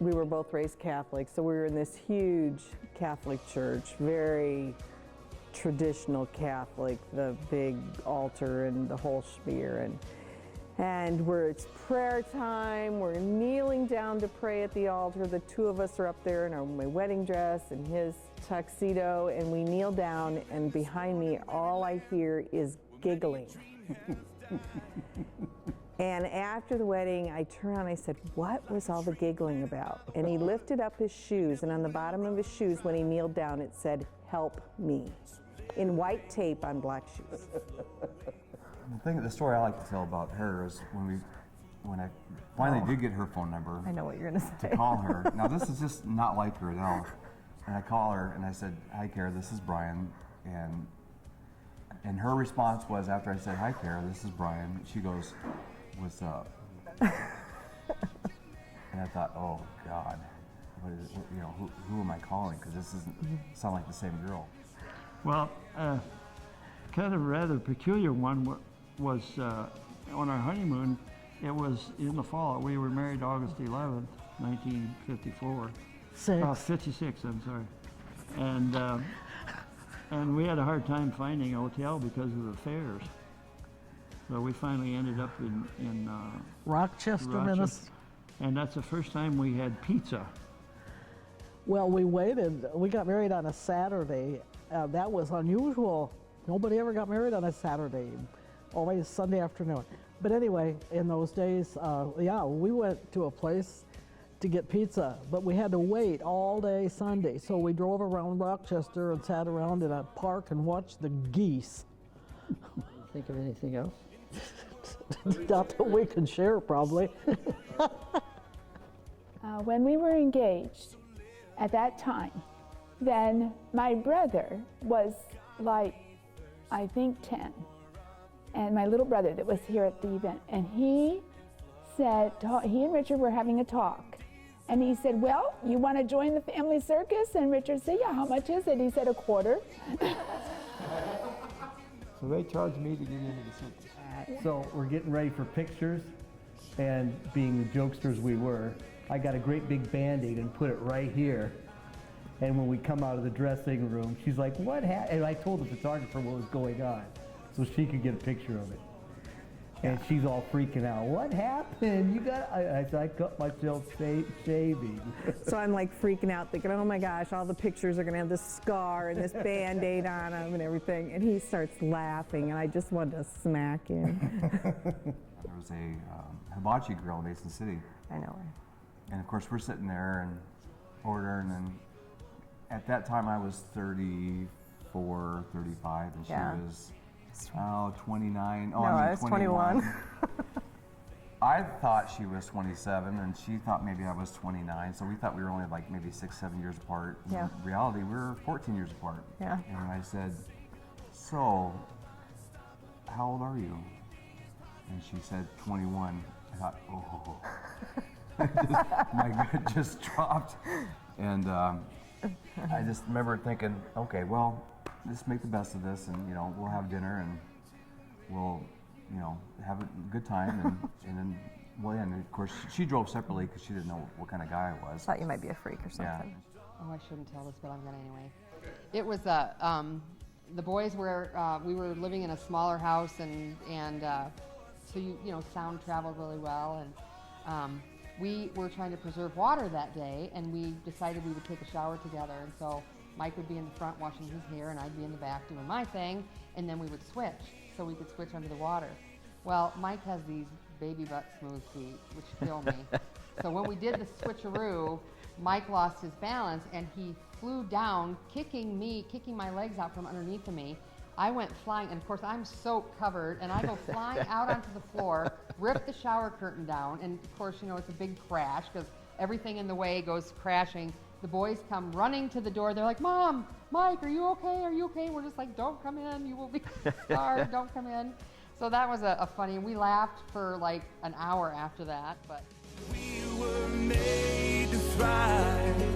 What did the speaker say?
we were both raised Catholic, so we were in this huge Catholic church, very traditional Catholic, the big altar and the whole schmear, and it's prayer time. We're kneeling down to pray at the altar. The two of us are up there in my wedding dress and his tuxedo, and we kneel down, and behind me all I hear is giggling. And after the wedding, I turned around and I said, what was all the giggling about? And he lifted up his shoes, and on the bottom of his shoes, when he kneeled down, it said, help me, in white tape on black shoes. The story I like to tell about her is when I finally did get her phone number. I know what you're gonna say. To call her. Now this is just not like her at all. And I call her and I said, hi Kara, this is Brian. And her response was, after I said, hi Kara, this is Brian, she goes, what's up? And I thought, oh God, who am I calling? Because this doesn't sound like the same girl. Well, kind of a rather peculiar one was on our honeymoon. It was in the fall. We were married August 11th, 1954. 56, I'm sorry. And we had a hard time finding a hotel because of the fares. So we finally ended up in Rochester, Minnesota. And that's the first time we had pizza. Well, we waited. We got married on a Saturday. That was unusual. Nobody ever got married on a Saturday, always Sunday afternoon. But anyway, in those days, we went to a place to get pizza, but we had to wait all day Sunday. So we drove around Rochester and sat around in a park and watched the geese. Think of anything else? Not that we can share, probably. When we were engaged at that time, then my brother was like, I think 10. And my little brother that was here at the event, and he said, he and Richard were having a talk. And he said, well, you want to join the family circus? And Richard said, yeah, how much is it? He said, a quarter. So they charged me to get into the circus. So we're getting ready for pictures, and being the jokesters we were, I got a great big Band-Aid and put it right here. And when we come out of the dressing room, she's like, what happened? And I told the photographer what was going on so she could get a picture of it. And she's all freaking out. What happened? I said, I cut myself shaving. So I'm like freaking out, thinking, oh my gosh, all the pictures are gonna have this scar and this Band-Aid on them and everything. And he starts laughing, and I just wanted to smack him. There was a hibachi grill in Mason City. I know her. And of course we're sitting there and ordering, and at that time I was 34, 35, and she was 29. Oh, no, I was 21. I thought she was 27, and she thought maybe I was 29. So we thought we were only like maybe 6-7 years apart. Yeah. In reality, we were 14 years apart. Yeah. And I said, so, how old are you? And she said 21. I thought, oh. My gut just dropped. And I just remember thinking, okay, well, let's make the best of this, and we'll have dinner, and we'll have a good time, and then and of course she drove separately because she didn't know what kind of guy I was. Thought you might be a freak or something. Yeah. Oh, I shouldn't tell this, but I'm gonna anyway. It was the boys were we were living in a smaller house, and so sound traveled really well, and we were trying to preserve water that day, and we decided we would take a shower together. And so Mike would be in the front washing his hair, and I'd be in the back doing my thing, and then we would switch, so we could switch under the water. Well, Mike has these baby butt smooth feet, which kill me. So when we did the switcheroo, Mike lost his balance, and he flew down, kicking my legs out from underneath of me. I went flying, and of course I'm soap covered, and I go flying out onto the floor, rip the shower curtain down, and of course, it's a big crash because everything in the way goes crashing. The boys come running to the door. They're like, Mom, Mike, are you okay? Are you okay? We're just like, don't come in. You will be scarred. Don't come in. So that was a funny, we laughed for like an hour after that. But we were made to thrive.